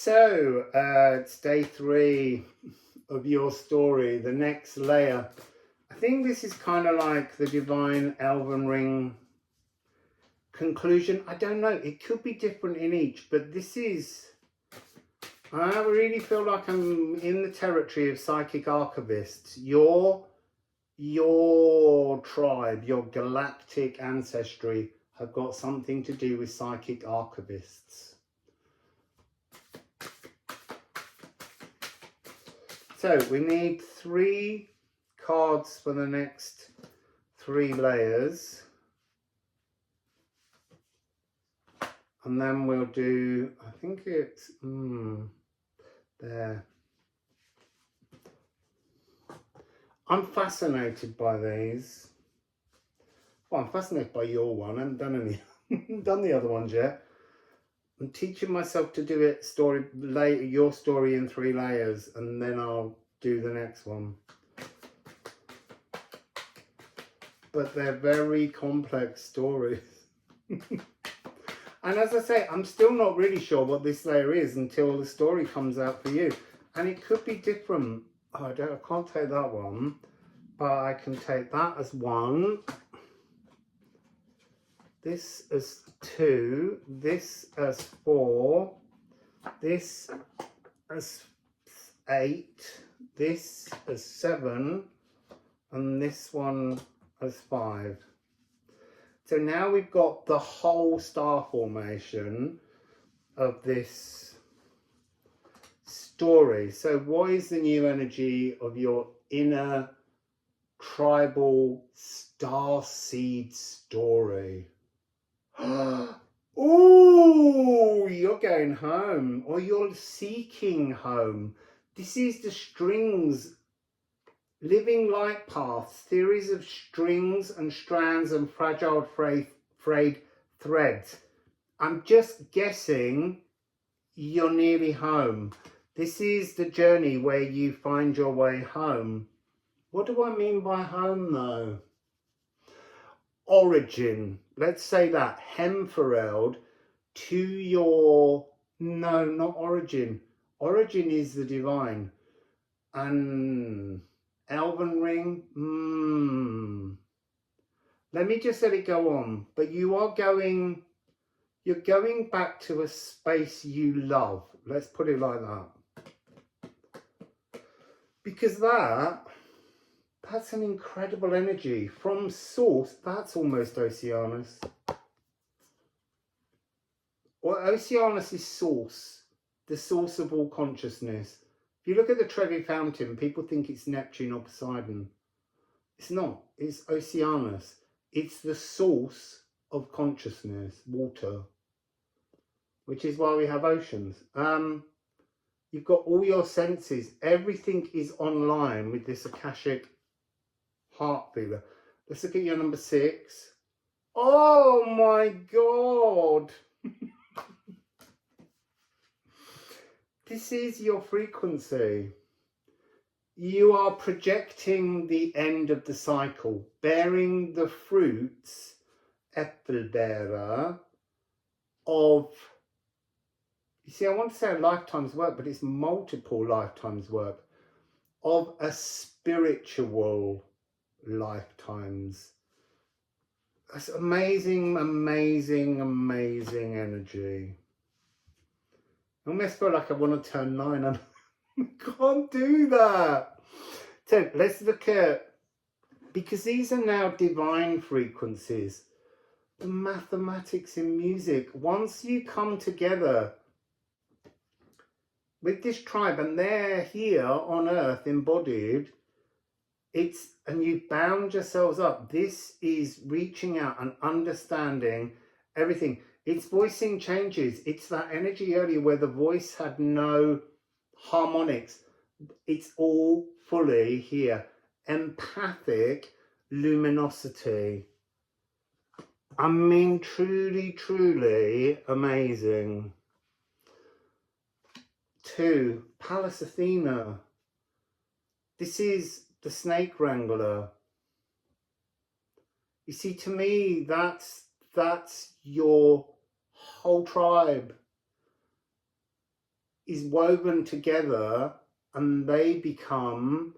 So, it's day 3 of your story, the next layer. I think this is kind of like the Divine Elven Ring conclusion. I don't know, it could be different in each, but this is... I really feel like I'm in the territory of psychic archivists. Your tribe, your galactic ancestry have got something to do with psychic archivists. So we need 3 cards for the next 3 layers. And then we'll do, I think it's, there. I'm fascinated by these. Well, I'm fascinated by your one. I haven't done any, done the other ones yet. I'm teaching myself to do it your story in 3 layers, and then I'll do the next one. But they're very complex stories. And as I say, I'm still not really sure what this layer is until the story comes out for you. And it could be different. Oh, I can't take that one, but I can take that as 1. This as 2. This as 4. This as 8. This as 7. And this one as 5. So now we've got the whole star formation of this story. So what is the new energy of your inner tribal star seed story? Oh, you're going home, or you're seeking home. This is the strings. Living light paths, theories of strings and strands and fragile frayed threads. I'm just guessing you're nearly home. This is the journey where you find your way home. What do I mean by home though? Origin, let's say that, hemphoreld to your, no, not origin. Origin is the divine. And Elven Ring, let me just let it go on. But you're going back to a space you love. Let's put it like that. Because that's an incredible energy. From source, that's almost Oceanus. Well, Oceanus is source, the source of all consciousness. If you look at the Trevi Fountain, people think it's Neptune or Poseidon. It's not. It's Oceanus. It's the source of consciousness, water, which is why we have oceans. You've got all your senses. Everything is online with this Akashic heart feeler. Let's look at your number 6. Oh my God. This is your frequency. You are projecting the end of the cycle, bearing the fruits, Äppelbearer, of, you see, I want to say a lifetime's work, but it's multiple lifetimes' work, of a spiritual lifetimes. That's amazing, amazing, amazing energy. I almost feel like I want to turn 9 and I can't do that. So let's look at, because these are now divine frequencies, the mathematics in music. Once you come together with this tribe and they're here on earth embodied, and you bound yourselves up, this is reaching out and understanding everything. It's voicing changes. It's that energy earlier where the voice had no harmonics. It's all fully here. Empathic luminosity. I mean, truly, truly amazing. 2, Pallas Athena. This is the snake wrangler. You see, to me, that's your whole tribe. is woven together, and they become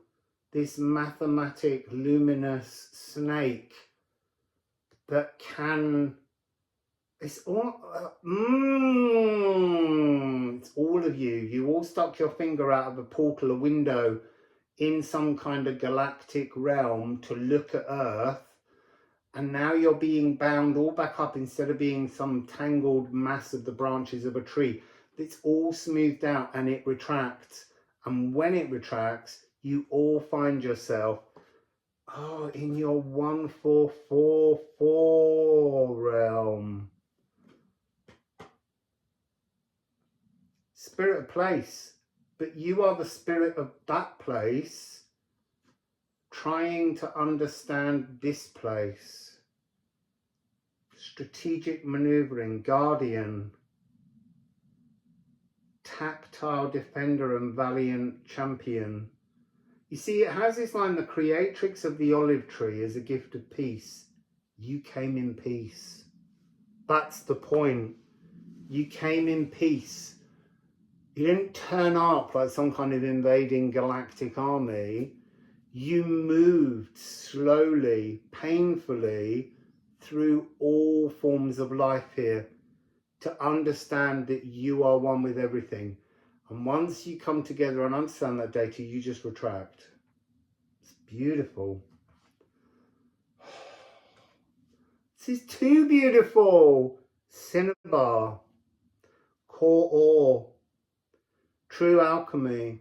this mathematic luminous snake that can, it's all it's all of you. You all stuck your finger out of a portal, a window in some kind of galactic realm to look at Earth, and now you're being bound all back up instead of being some tangled mass of the branches of a tree. It's all smoothed out and it retracts, and when it retracts, you all find yourself in your 1444 realm. Spirit of place, but you are the spirit of that place trying to understand this place. Strategic maneuvering, guardian, tactile defender and valiant champion. You see, it has this line, the creatrix of the olive tree is a gift of peace. You came in peace. That's the point. You came in peace. You didn't turn up like some kind of invading galactic army. You moved slowly, painfully through all forms of life here to understand that you are one with everything. And once you come together and understand that data, you just retract. It's beautiful. This is too beautiful. Cinnabar, core ore, true alchemy,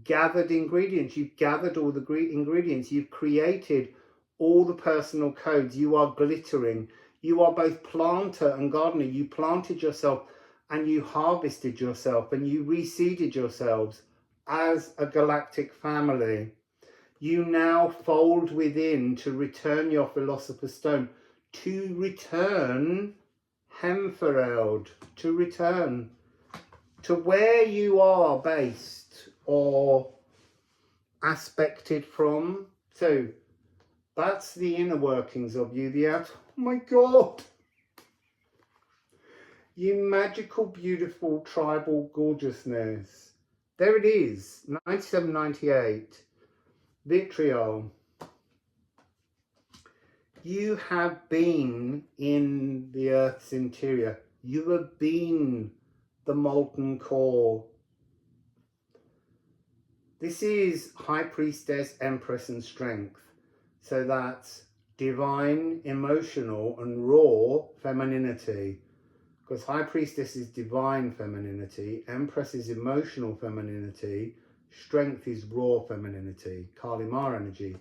gathered ingredients. You've gathered all the ingredients. You've created all the personal codes. You are glittering. You are both planter and gardener. You planted yourself and you harvested yourself and you reseeded yourselves as a galactic family. You now fold within to return your Philosopher's Stone, to return Hemfereld, to return to where you are based or aspected from. So that's the inner workings of you, the outer. Oh my God. You magical, beautiful, tribal gorgeousness. There it is, 9798. Vitriol. You have been in the Earth's interior. You have been the molten core. This is High Priestess, Empress and Strength. So that's divine, emotional and raw femininity. Because High Priestess is divine femininity, Empress is emotional femininity, Strength is raw femininity, Kali Ma energy.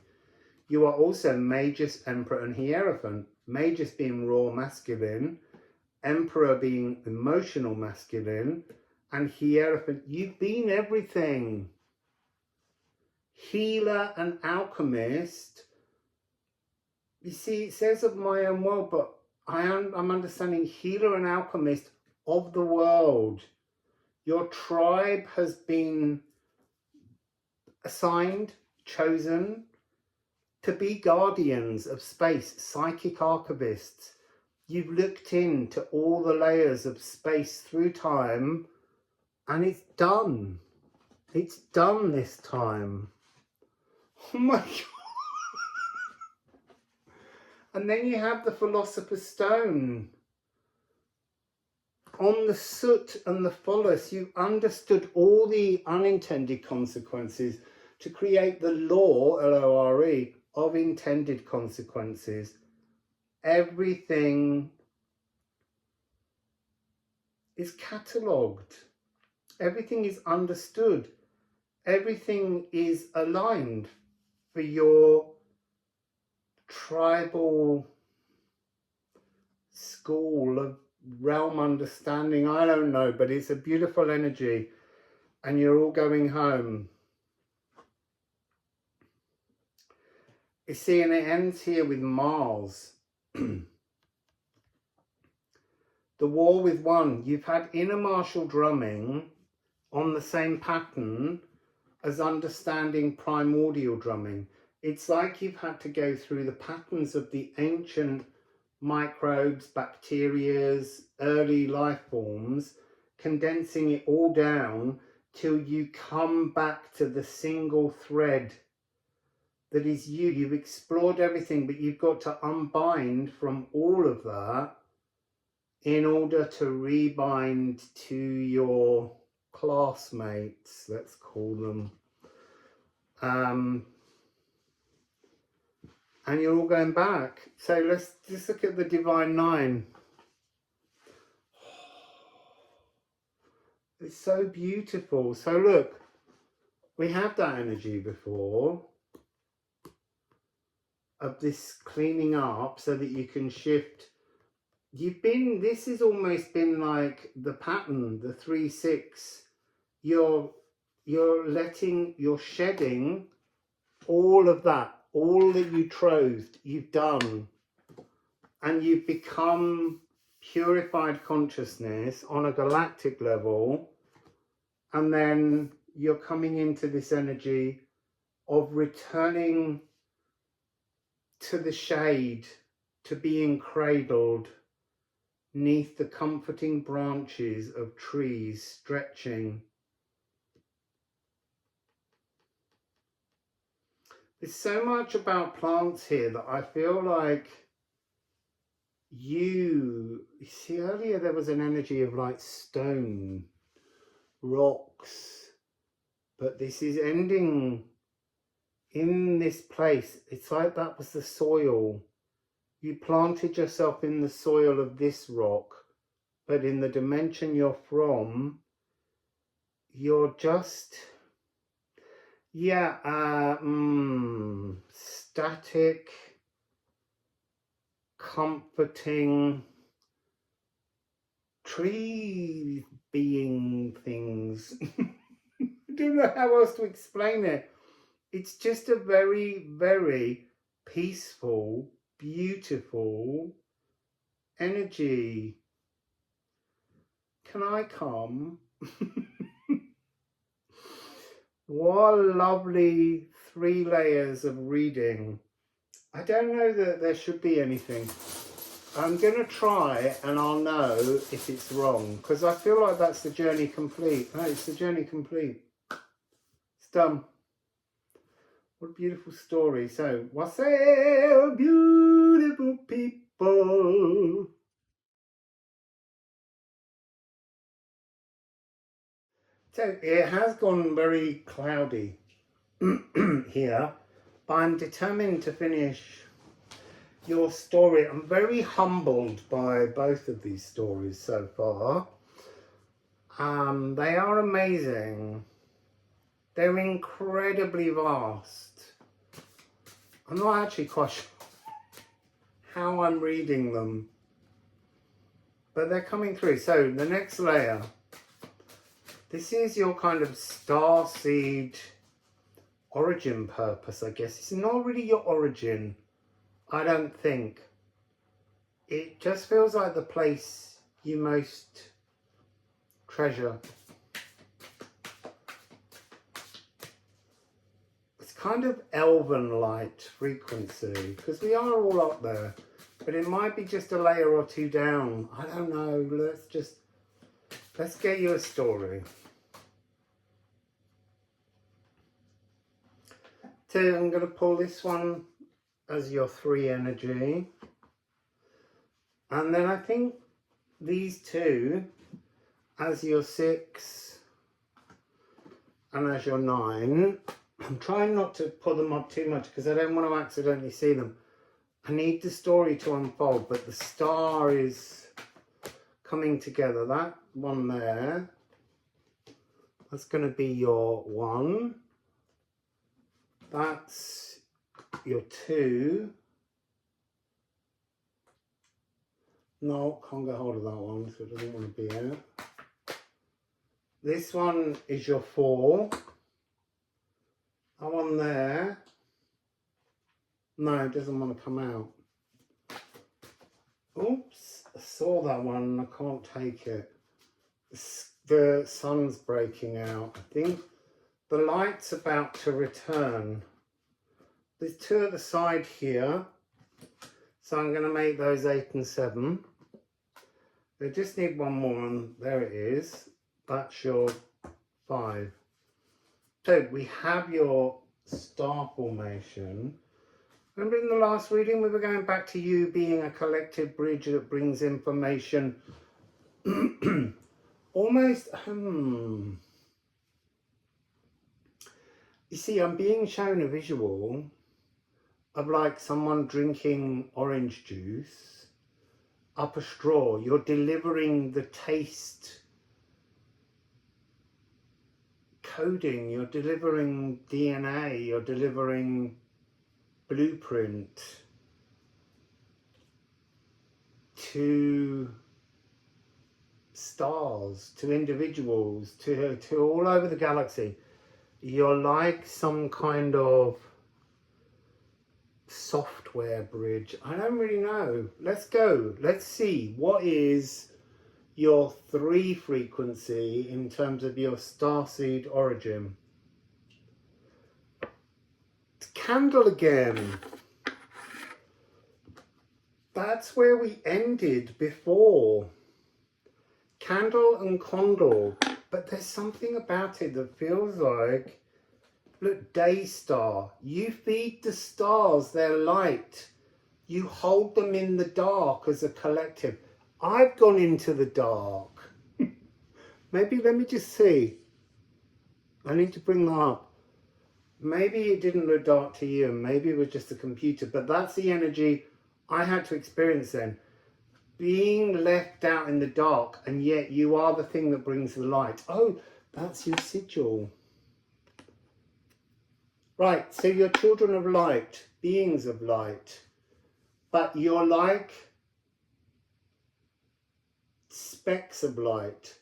You are also Magus, Emperor and Hierophant. Magus being raw masculine, Emperor being emotional masculine, and Hierophant, you've been everything. Healer and alchemist. You see, it says of my own world, but I'm understanding healer and alchemist of the world. Your tribe has been assigned, chosen to be guardians of space, psychic archivists. You've looked into all the layers of space through time, and it's done. It's done this time. Oh my God. And then you have the Philosopher's Stone. On the soot and the phallus, you understood all the unintended consequences to create the law, L-O-R-E, of intended consequences. Everything is catalogued. Everything is understood. Everything is aligned for your tribal school of realm understanding. I don't know, but it's a beautiful energy, and you're all going home. You see, and it ends here with Mars. The war with one. You've had inner martial drumming on the same pattern as understanding primordial drumming. It's like you've had to go through the patterns of the ancient microbes, bacteria, early life forms condensing it all down till you come back to the single thread that is you. You've explored everything, but you've got to unbind from all of that in order to rebind to your classmates, let's call them. And you're all going back. So let's just look at the Divine Nine. It's so beautiful. So look, we have that energy before of this cleaning up so that you can shift. This has almost been like the pattern, the 3-6. You're shedding all of that, all the betrothed you've done, and you've become purified consciousness on a galactic level, and then you're coming into this energy of returning to the shade, to being cradled neath the comforting branches of trees stretching. There's so much about plants here that I feel like you see, earlier there was an energy of like stone, rocks, but this is ending in this place. It's like that was the soil. You planted yourself in the soil of this rock, but in the dimension you're from, you're just, static, comforting, tree being things. I don't know how else to explain it. It's just a very, very peaceful, beautiful energy. Can I come? What a lovely 3 layers of reading. I don't know that there should be anything. I'm going to try and I'll know if it's wrong, because I feel like that's the journey complete. No, it's the journey complete. It's done. What a beautiful story. So, wassail, beautiful people. So, it has gone very cloudy here, but I'm determined to finish your story. I'm very humbled by both of these stories so far. They are amazing. They're incredibly vast. I'm not actually quite sure how I'm reading them, but they're coming through. So the next layer, this is your kind of starseed origin purpose, I guess. It's not really your origin, I don't think. It just feels like the place you most treasure. It's kind of elven light frequency, because we are all up there, but it might be just a layer or 2 down. I don't know. Let's get you a story. So I'm going to pull this one as your 3 energy, and then I think these 2 as your 6 and as your 9. I'm trying not to pull them up too much because I don't want to accidentally see them. I need the story to unfold, but the star is coming together. That one there, that's going to be your 1. That's your 2. No, can't get hold of that one, so it doesn't want to be out. This one is your 4. That one there. No, it doesn't want to come out. Oops, I saw that one and I can't take it. The sun's breaking out. I think the light's about to return. There's 2 at the side here. So I'm going to make those 8 and 7. I just need one more, and there it is. That's your 5. So we have your star formation. Remember in the last reading we were going back to you being a collective bridge that brings information almost you see, I'm being shown a visual of like someone drinking orange juice up a straw. You're delivering the taste coding, you're delivering DNA, you're delivering blueprint to stars, to individuals, to all over the galaxy. You're like some kind of software bridge. I don't really know. Let's go. Let's see. What is your 3 frequency in terms of your starseed origin? Candle again. That's where we ended before. Candle and condor. But there's something about it that feels like, look, day star. You feed the stars their light. You hold them in the dark as a collective. I've gone into the dark. Maybe, let me just see. I need to bring that up. Maybe it didn't look dark to you, and maybe it was just a computer, but that's the energy I had to experience then. Being left out in the dark, and yet you are the thing that brings the light. Oh, that's your sigil. Right, so you're children of light, beings of light, but you're like specks of light.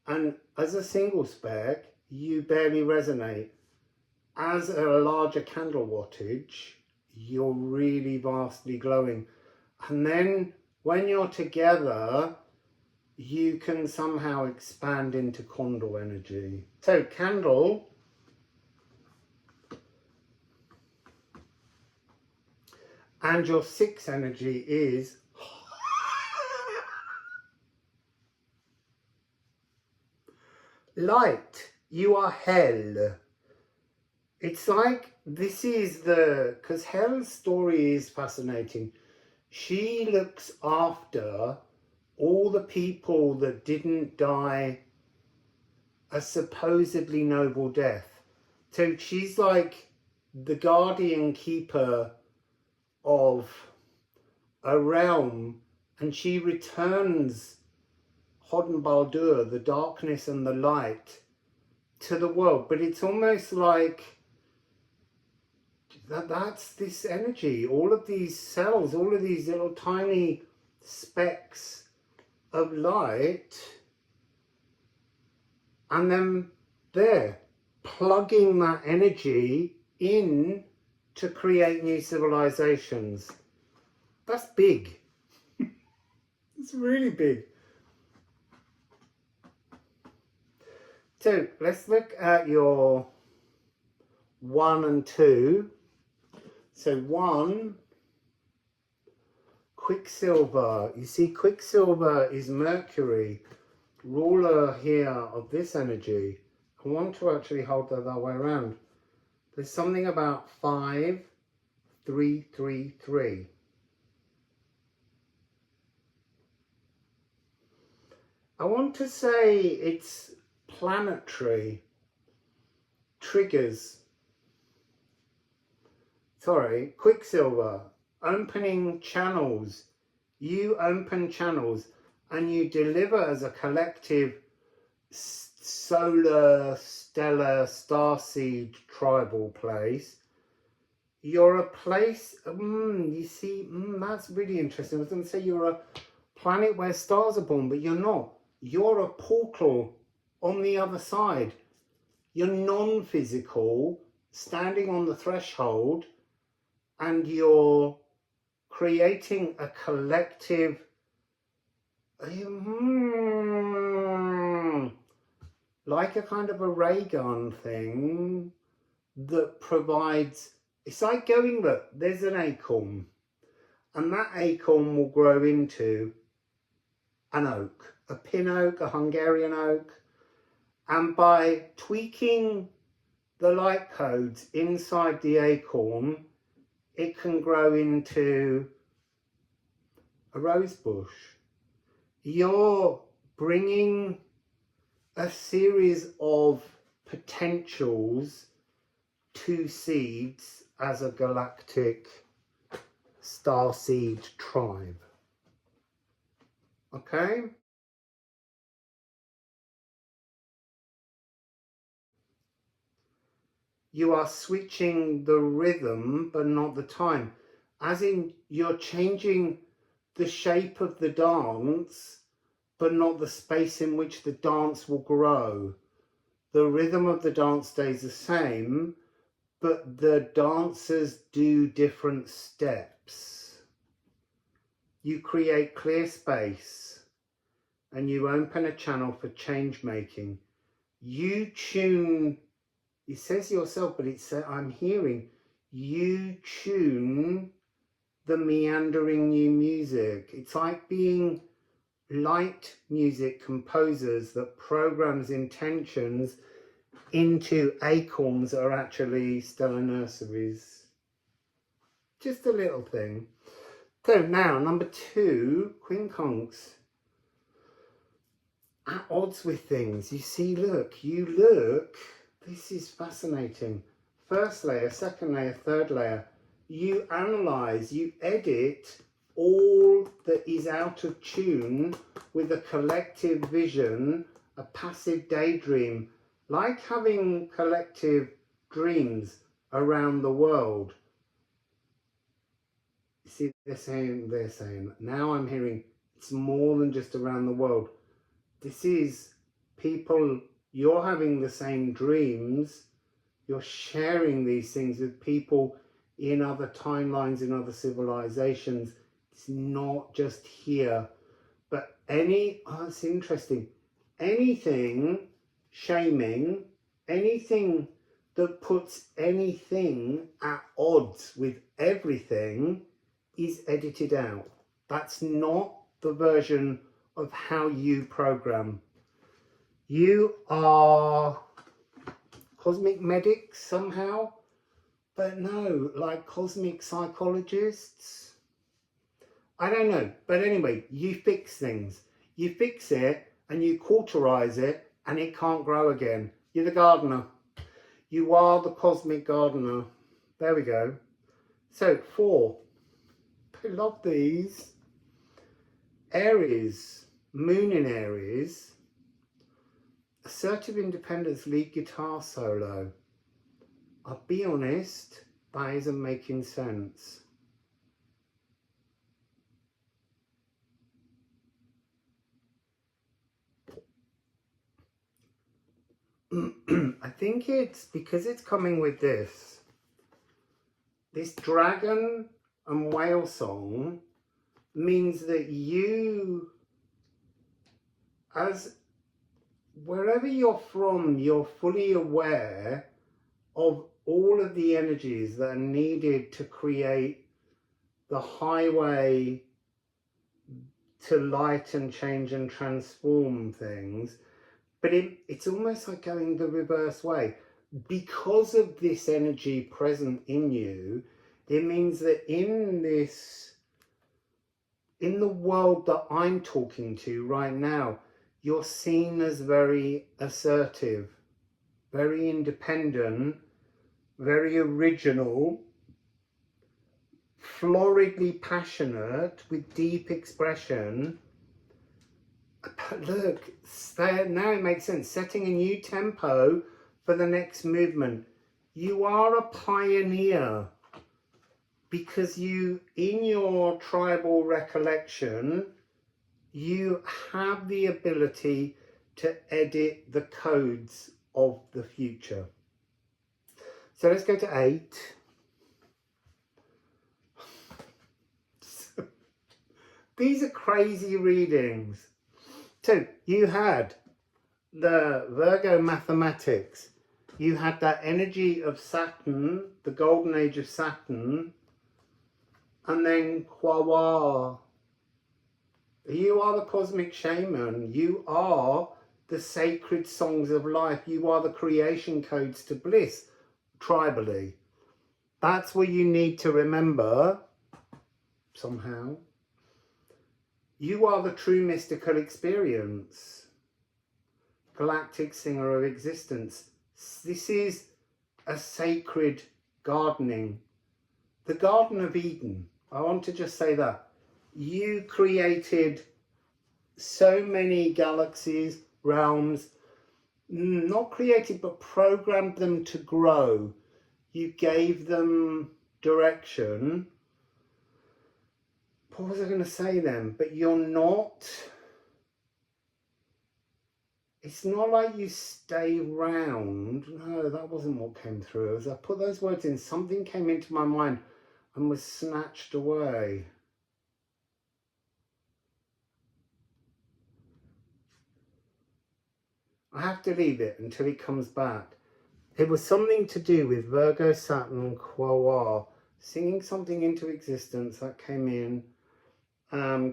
And as a single speck, you barely resonate. As a larger candle wattage, you're really vastly glowing. And then when you're together, you can somehow expand into condor energy. So candle, and your 6 energy is light. You are hell. It's like, this is the, because Hell's story is fascinating. She looks after all the people that didn't die a supposedly noble death. So she's like the guardian keeper of a realm, and she returns Hodden Baldur, the darkness and the light, to the world. But it's almost like that's this energy, all of these cells, all of these little tiny specks of light, and then there, plugging that energy in to create new civilizations. That's big. It's really big. So let's look at your 1 and 2. So 1, Quicksilver. You see, Quicksilver is Mercury, ruler here of this energy. I want to actually hold that other way around. There's something about 5, 3, 3, 3. I want to say it's planetary triggers. Sorry, Quicksilver, opening channels. You open channels and you deliver as a collective solar, stellar, starseed tribal place. You're a place, you see, that's really interesting. I was going to say you're a planet where stars are born, but you're not. You're a portal on the other side. You're non-physical, standing on the threshold, and you're creating a collective, like a kind of a ray gun thing that provides, it's like going, look, there's an acorn, and that acorn will grow into an oak, a pin oak, a Hungarian oak, and by tweaking the light codes inside the acorn, it can grow into a rose bush. You're bringing a series of potentials to seeds as a galactic starseed tribe. Okay? You are switching the rhythm, but not the time. As in, you're changing the shape of the dance, but not the space in which the dance will grow. The rhythm of the dance stays the same, but the dancers do different steps. You create clear space and you open a channel for change making. You tune, it says yourself, but it's I'm hearing, you tune the meandering new music. It's like being light music composers that programs intentions into acorns that are actually stellar nurseries. Just a little thing. So now, number 2, quincunx. At odds with things. You see, look, this is fascinating. First layer, second layer, third layer. You analyze, you edit all that is out of tune with a collective vision, a passive daydream, like having collective dreams around the world. You see, they're saying, now I'm hearing it's more than just around the world. This is people, you're having the same dreams, you're sharing these things with people in other timelines, in other civilizations. It's not just here, but it's interesting, anything shaming, anything that puts anything at odds with everything is edited out. That's not the version of how you program. You are cosmic medics somehow, but no, like cosmic psychologists. I don't know, but anyway, you fix things. You fix it and you cauterize it and it can't grow again. You're the gardener. You are the cosmic gardener. There we go. So 4. I love these. Aries, moon in Aries. Assertive independence, lead guitar solo. I'll be honest, that isn't making sense. I think it's because it's coming with this dragon and whale song means that you, as wherever you're from, you're fully aware of all of the energies that are needed to create the highway to light and change and transform things. But it's almost like going the reverse way. Because of this energy present in you, it means that in the world that I'm talking to right now, you're seen as very assertive, very independent, very original, floridly passionate, with deep expression. But look, now it makes sense. Setting a new tempo for the next movement. You are a pioneer because you, in your tribal recollection, you have the ability to edit the codes of the future. So let's go to 8. These are crazy readings. So you had the Virgo mathematics. You had that energy of Saturn, the golden age of Saturn, and then Kwawa. You You are the cosmic shaman. You are the sacred songs of life. You are the creation codes to bliss, tribally. That's what you need to remember, somehow. You are the true mystical experience. Galactic singer of existence. This is a sacred gardening. The Garden of Eden. I want to just say that. You created so many galaxies, realms, not created, but programmed them to grow. You gave them direction. What was I going to say then? But you're not... It's not like you stay round. No, that wasn't what came through. As I put those words in, something came into my mind and was snatched away. I have to leave it until it comes back. It was something to do with Virgo, Saturn, Quoa, singing something into existence that came in,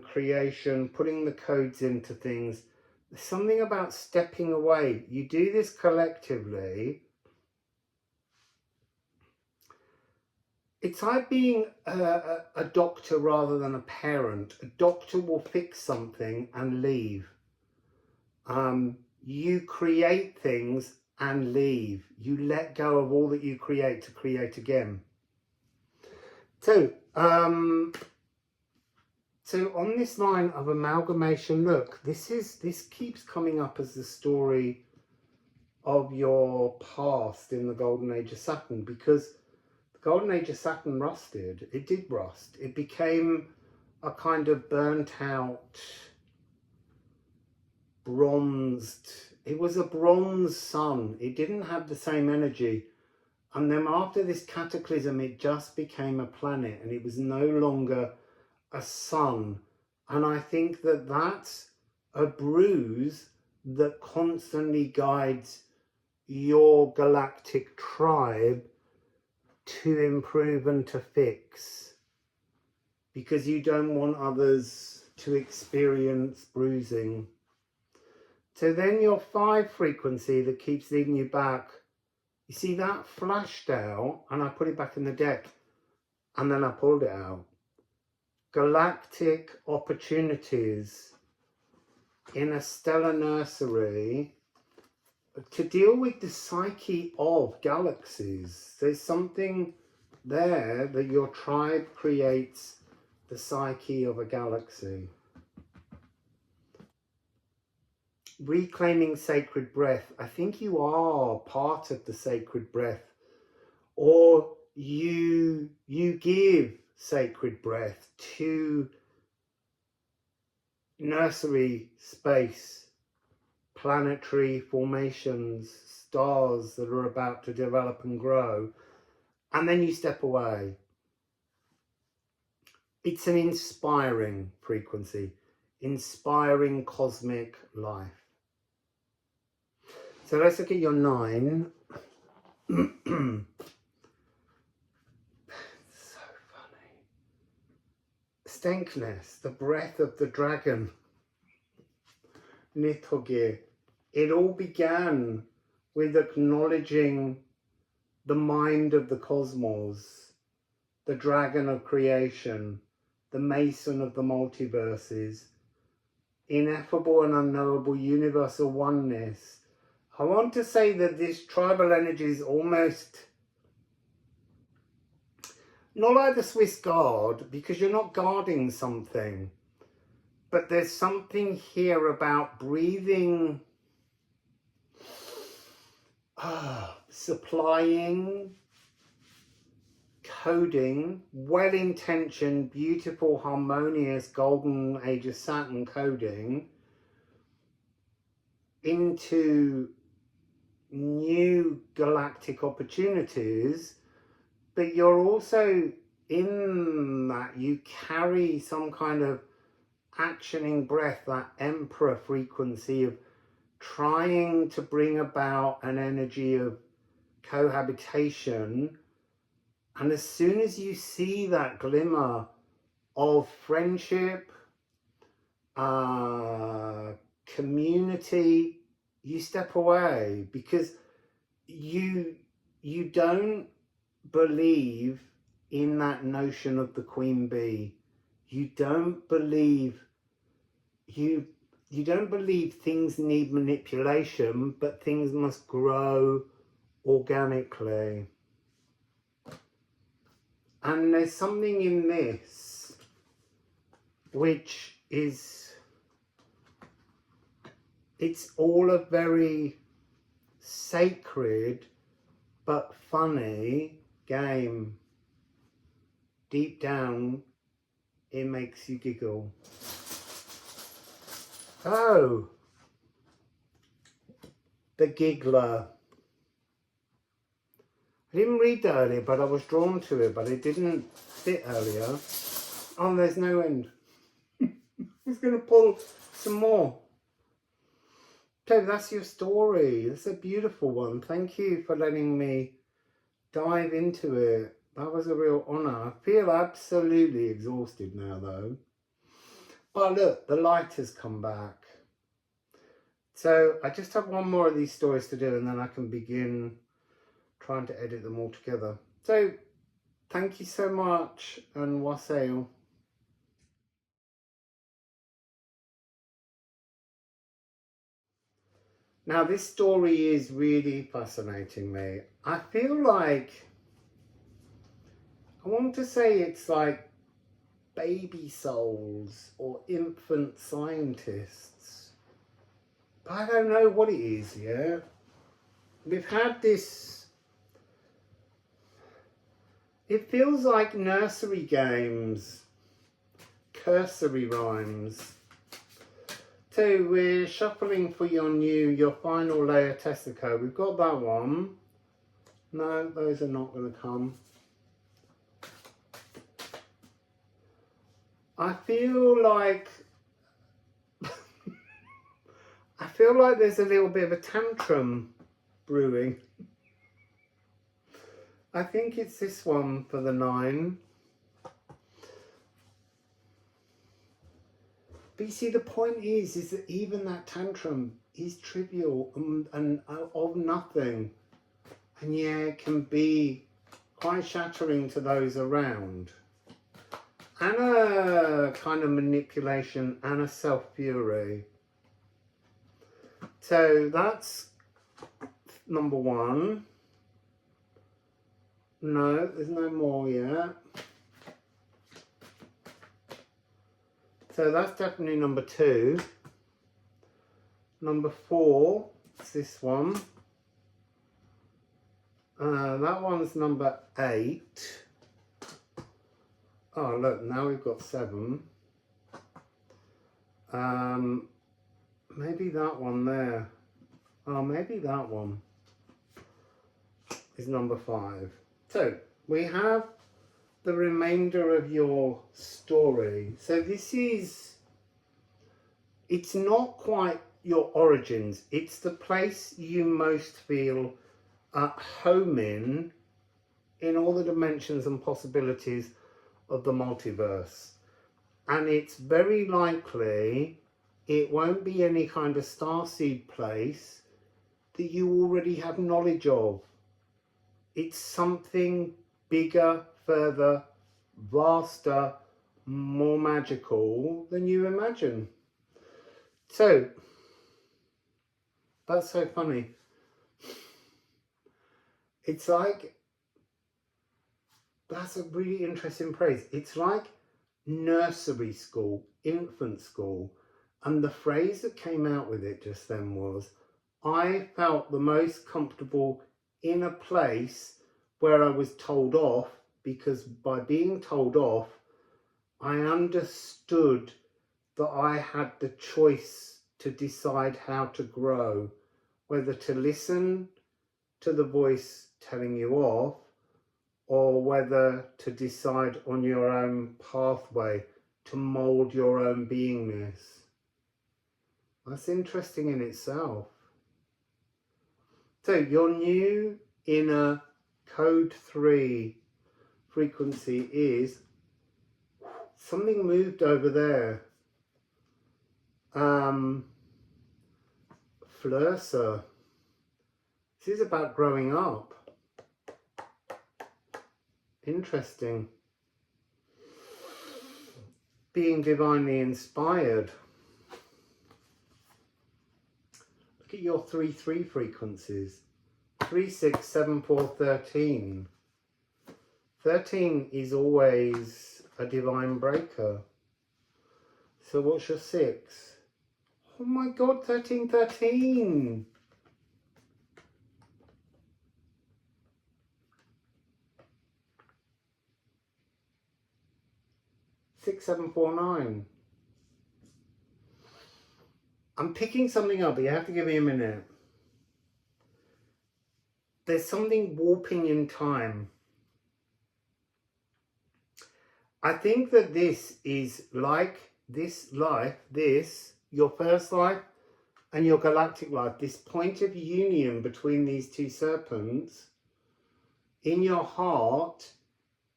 creation, putting the codes into things. There's something about stepping away. You do this collectively. It's like being a doctor rather than a parent. A doctor will fix something and leave. You create things and leave. You let go of all that you create to create again. So on this line of amalgamation, look, this keeps coming up as the story of your past in the Golden Age of Saturn, because the Golden Age of Saturn rusted. It did rust. It became a kind of burnt out, bronzed. It was a bronze sun. It didn't have the same energy. And then after this cataclysm, it just became a planet, and it was no longer a sun. And I think that that's a bruise that constantly guides your galactic tribe to improve and to fix, because you don't want others to experience bruising. So then your 5 frequency that keeps leading you back, you see that flashed out, and I put it back in the deck, and then I pulled it out. Galactic opportunities in a stellar nursery to deal with the psyche of galaxies. There's something there that your tribe creates the psyche of a galaxy. Reclaiming sacred breath. I think you are part of the sacred breath, or you give sacred breath to nursery space, planetary formations, stars that are about to develop and grow, and then you step away. It's an inspiring frequency, inspiring cosmic life. So let's look at your 9. So funny. Stenkness, the breath of the dragon. Nithogir. It all began with acknowledging the mind of the cosmos, the dragon of creation, the mason of the multiverses, ineffable and unknowable universal oneness. I want to say that this tribal energy is almost not like the Swiss guard, because you're not guarding something, but there's something here about breathing, supplying, coding, well-intentioned, beautiful, harmonious Golden Age of Saturn coding into new galactic opportunities. But you're also, in that, you carry some kind of actioning breath, that emperor frequency of trying to bring about an energy of cohabitation. And as soon as you see that glimmer of friendship, community, you step away because you don't believe in that notion of the queen bee. You don't believe you don't believe things need manipulation, but things must grow organically. And there's something in this which is, it's all a very sacred but funny game. Deep down, it makes you giggle. Oh, the giggler. I didn't read that earlier, but I was drawn to it, but it didn't fit earlier. Oh, there's no end. I was going to pull some more. So that's your story. It's a beautiful one. Thank you for letting me dive into it. That was a real honour. I feel absolutely exhausted now though. But look, the light has come back. So I just have one more of these stories to do and then I can begin trying to edit them all together. So thank you so much and Wassail. Now this story is really fascinating me. I feel like, I want to say it's like baby souls or infant scientists. But I don't know what it is, yeah? We've had this, it feels like nursery games, cursory rhymes. So we're shuffling for your final layer tessica. We've got that one. No, those are not going to come. I feel like there's a little bit of a tantrum brewing. I think it's this one for the 9. But you see, the point is that even that tantrum is trivial and of nothing. And yeah, it can be quite shattering to those around. And a kind of manipulation and a self-fury. So that's number 1. No, there's no more yet. So that's definitely number 2. Number 4 is this one. That one's number 8. Oh look, now we've got 7. Maybe that one there. Oh, maybe that one is number 5. So we have the remainder of your story. So this is, it's not quite your origins. It's the place you most feel at home in all the dimensions and possibilities of the multiverse. And it's very likely it won't be any kind of starseed place that you already have knowledge of. It's something bigger, further, vaster, more magical than you imagine. So, that's so funny. It's like, that's a really interesting phrase. It's like nursery school, infant school. And the phrase that came out with it just then was, I felt the most comfortable in a place where I was told off, because by being told off, I understood that I had the choice to decide how to grow, whether to listen to the voice telling you off, or whether to decide on your own pathway to mould your own beingness. That's interesting in itself. So your new inner code 3 frequency is something moved over there. Flursa. This is about growing up. Interesting. Being divinely inspired. Look at your 3-3 frequencies. 3, 6, 7, 4, 13. 13 is always a divine breaker. So what's your 6? Oh my God, 13, 13. 6, 7, 4, 9. I'm picking something up, but you have to give me a minute. There's something warping in time. I think that this is like this life, your first life and your galactic life, this point of union between these two serpents in your heart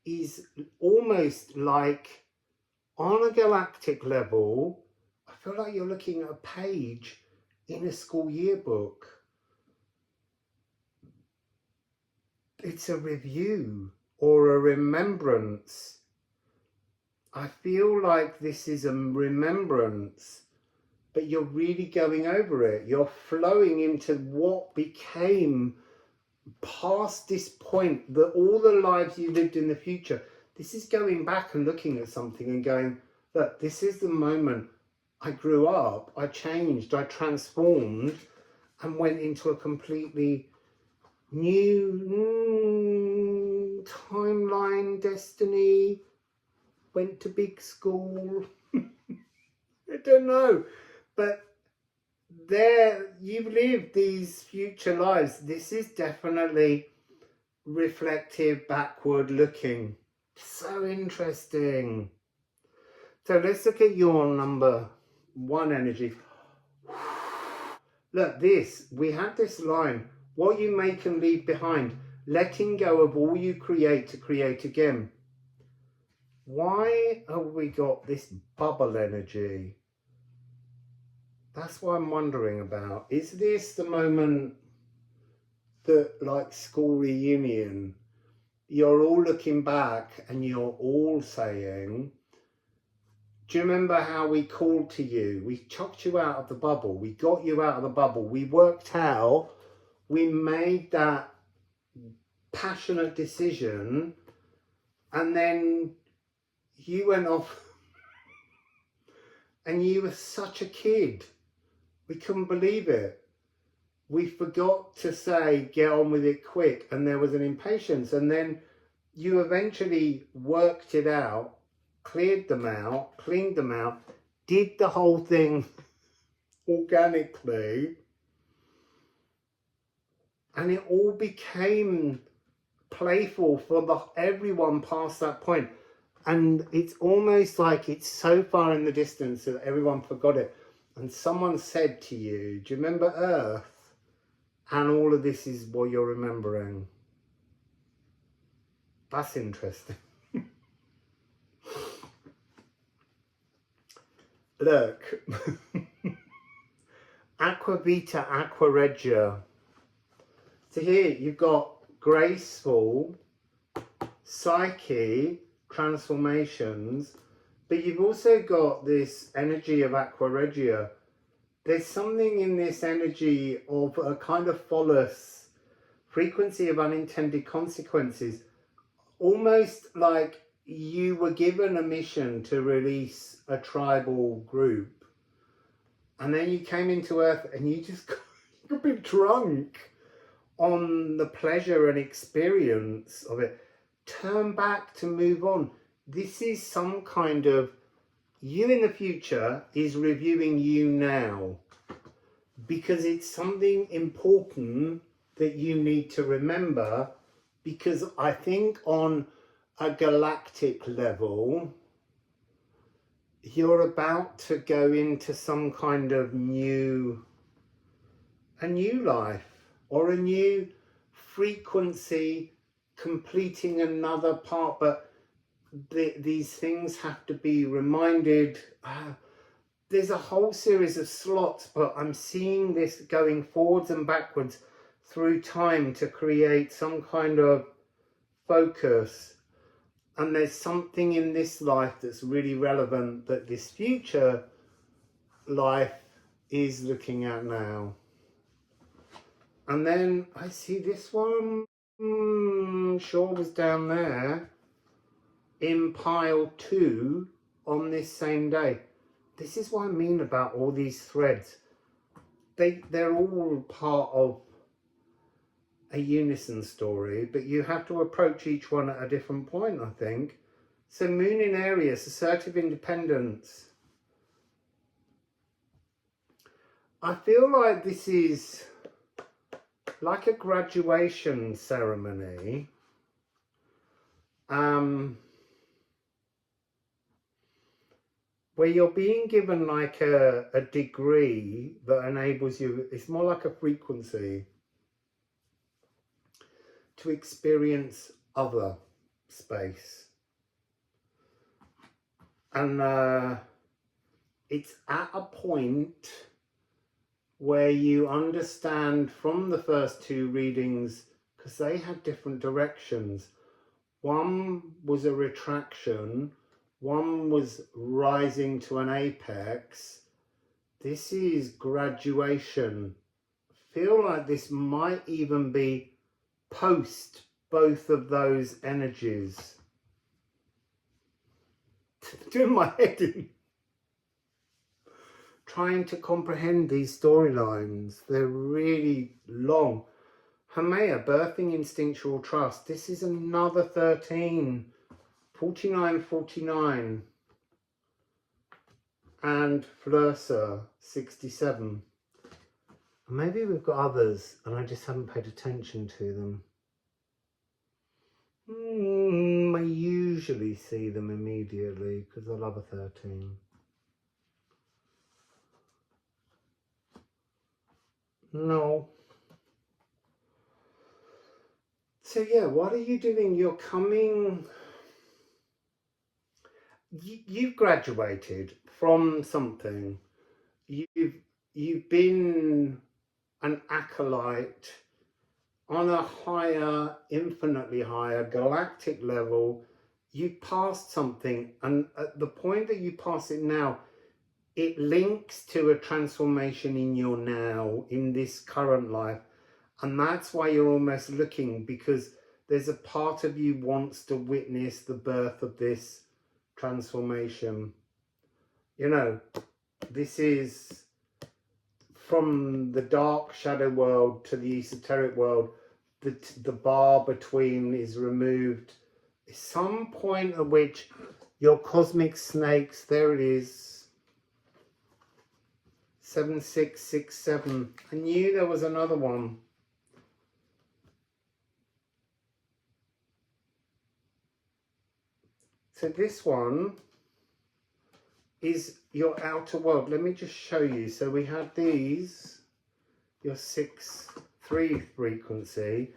is almost like on a galactic level. I feel like you're looking at a page in a school yearbook. It's a review or a remembrance. I feel like this is a remembrance, but you're really going over it. You're flowing into what became past this point, all the lives you lived in the future. This is going back and looking at something and going, look, this is the moment I grew up, I changed, I transformed and went into a completely new timeline, destiny, went to big school. I don't know, but there you've lived these future lives. This is definitely reflective, backward looking. So interesting. So let's look at your number 1 energy. Look, we had this line, what you make and leave behind, letting go of all you create to create again. Why have we got this bubble energy? That's what I'm wondering about. Is this the moment that, like school reunion, you're all looking back and you're all saying, do you remember how we called to you? We chucked you out of the bubble. We got you out of the bubble. We worked out, we made that passionate decision, and then you went off and you were such a kid. We couldn't believe it. We forgot to say, get on with it quick. And there was an impatience. And then you eventually worked it out, cleared them out, cleaned them out, did the whole thing organically. And it all became playful for everyone past that point. And it's almost like it's so far in the distance that everyone forgot it. And someone said to you, do you remember Earth? And all of this is what you're remembering. That's interesting. Look. Aqua Vita, Aqua Regia. So here you've got graceful, psyche, transformations, but you've also got this energy of Aqua Regia. There's something in this energy of a kind of phallus, frequency of unintended consequences, almost like you were given a mission to release a tribal group, and then you came into Earth and you just got a bit drunk on the pleasure and experience of it. Turn back to move on. This is some kind of, you in the future is reviewing you now, because it's something important that you need to remember, because I think on a galactic level, you're about to go into some kind of a new life or a new frequency, completing another part, but these things have to be reminded. there's a whole series of slots, but I'm seeing this going forwards and backwards through time to create some kind of focus. And there's something in this life that's really relevant that this future life is looking at now. And then I see this one, sure was down there in pile 2 on this same day. This is what I mean about all these threads. They're all part of a unison story, but you have to approach each one at a different point, I think. So Moon in Aries, assertive independence. I feel like this is like a graduation ceremony. Where you're being given like a degree that enables you, it's more like a frequency, to experience other space. And it's at a point where you understand from the first 2 readings, because they had different directions. One was a retraction, one was rising to an apex. This is graduation. I feel like this might even be post both of those energies. Doing my head in. Trying to comprehend these storylines. They're really long. Hamea, birthing instinctual trust. This is another 13. 49, 49. And Flursa, 67. Maybe we've got others and I just haven't paid attention to them. I usually see them immediately because I love a 13. No. So yeah, what are you doing? You're coming... You've graduated from something. You've been an acolyte on a higher, infinitely higher galactic level. You passed something, and at the point that you pass it now, it links to a transformation in your now, in this current life. And that's why you're almost looking, because there's a part of you wants to witness the birth of this transformation. You know, this is from the dark shadow world to the esoteric world. The bar between is removed. Some point at which your cosmic snakes, there it is, 7667. I knew there was another one. So this one is your outer world. Let me just show you. So we had these, your 6-3 frequency,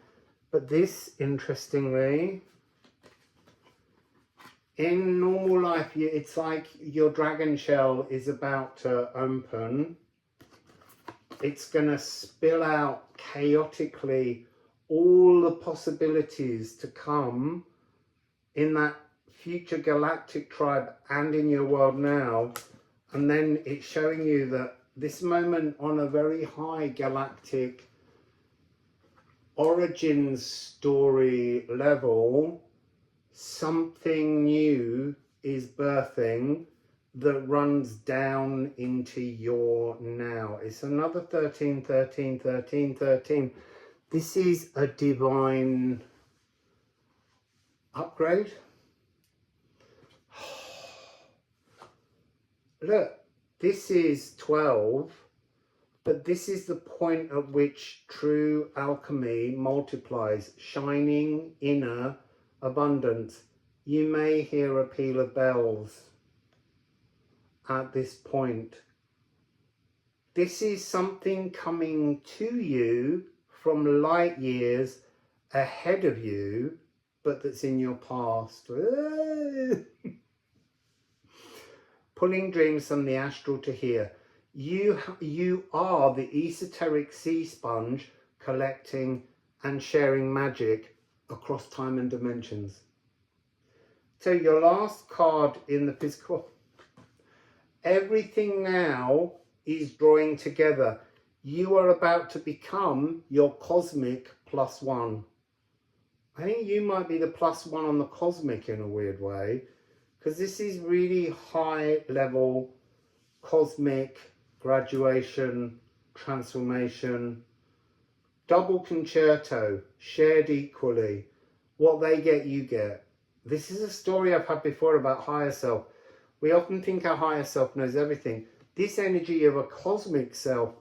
but this, interestingly, in normal life, it's like your dragon shell is about to open. It's going to spill out chaotically all the possibilities to come in that future galactic tribe and in your world now. And then it's showing you that this moment on a very high galactic origins story level, something new is birthing that runs down into your now. It's another 13, 13, 13, 13. This is a divine upgrade. Look, this is 12, but this is the point at which true alchemy multiplies, shining inner abundance. You may hear a peal of bells at this point. This is something coming to you from light years ahead of you, but that's in your past. pulling dreams from the astral to here. You are the esoteric sea sponge collecting and sharing magic across time and dimensions. So your last card in the physical, everything now is drawing together. You are about to become your cosmic +1. I think you might be the +1 on the cosmic in a weird way, because this is really high level cosmic graduation, transformation, double concerto, shared equally. What they get, you get. This is a story I've had before about higher self. We often think our higher self knows everything. This energy of a cosmic self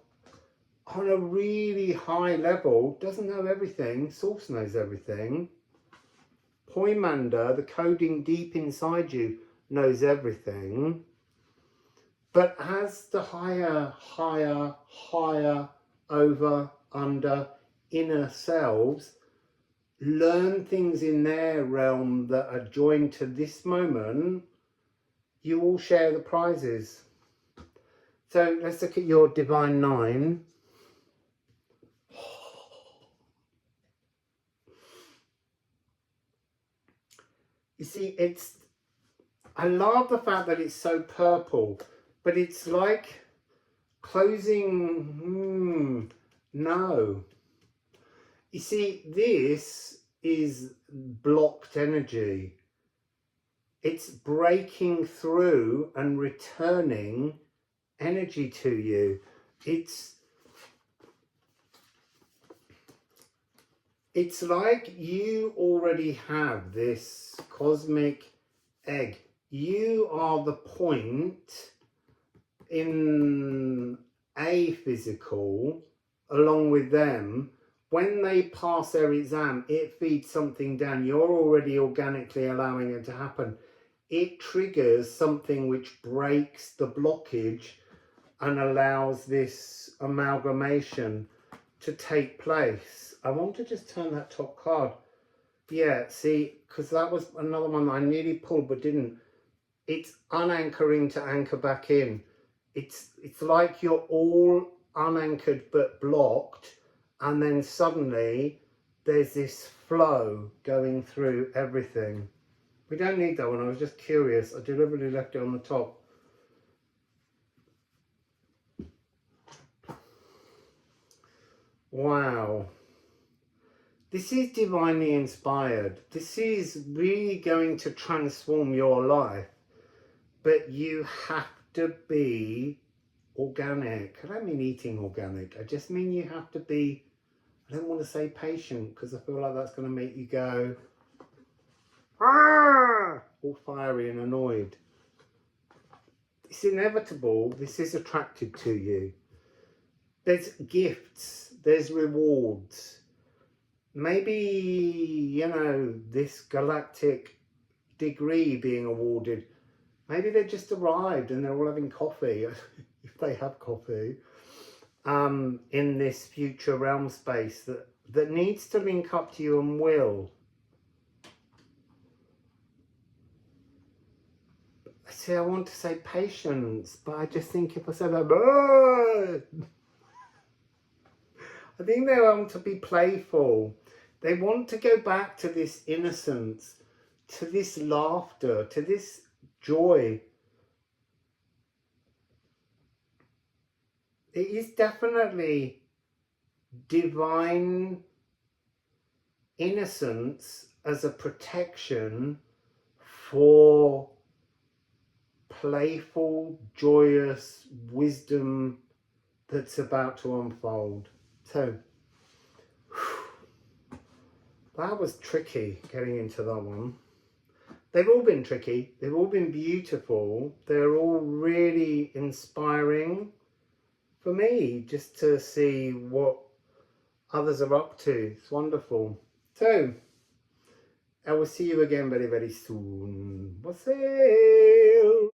on a really high level doesn't know everything. Source knows everything. Poimander, the coding deep inside you, knows everything. But as the higher, over, under, inner selves learn things in their realm that are joined to this moment, you all share the prizes. So let's look at your Divine 9. You see, I love the fact that it's so purple, but it's like closing, no. You see, this is blocked energy. It's breaking through and returning energy to you. It's like you already have this cosmic egg. You are the point in a physical along with them. When they pass their exam, it feeds something down. You're already organically allowing it to happen. It triggers something which breaks the blockage and allows this amalgamation to take place. I want to just turn that top card. Yeah, see, because that was another one that I nearly pulled but didn't. It's unanchoring to anchor back in. It's like you're all unanchored but blocked, and then suddenly there's this flow going through everything. We don't need that one. I was just curious. I deliberately left it on the top. Wow. This is divinely inspired. This is really going to transform your life. But you have to be organic. I don't mean eating organic. I just mean you have to be, I don't want to say patient, because I feel like that's going to make you go, "Arr!" all fiery and annoyed. It's inevitable. This is attracted to you. There's gifts. There's rewards. Maybe, you know, this galactic degree being awarded, maybe they just arrived and they're all having coffee, if they have coffee, in this future realm space that needs to link up to you and will. See, I want to say patience, but I just think if I said that, I think they want to be playful. They want to go back to this innocence, to this laughter, to this joy. It is definitely divine innocence as a protection for playful, joyous wisdom that's about to unfold. So, that was tricky getting into that one. They've all been tricky. They've all been beautiful. They're all really inspiring for me just to see what others are up to. It's wonderful. So, I will see you again very, very soon. Wassail!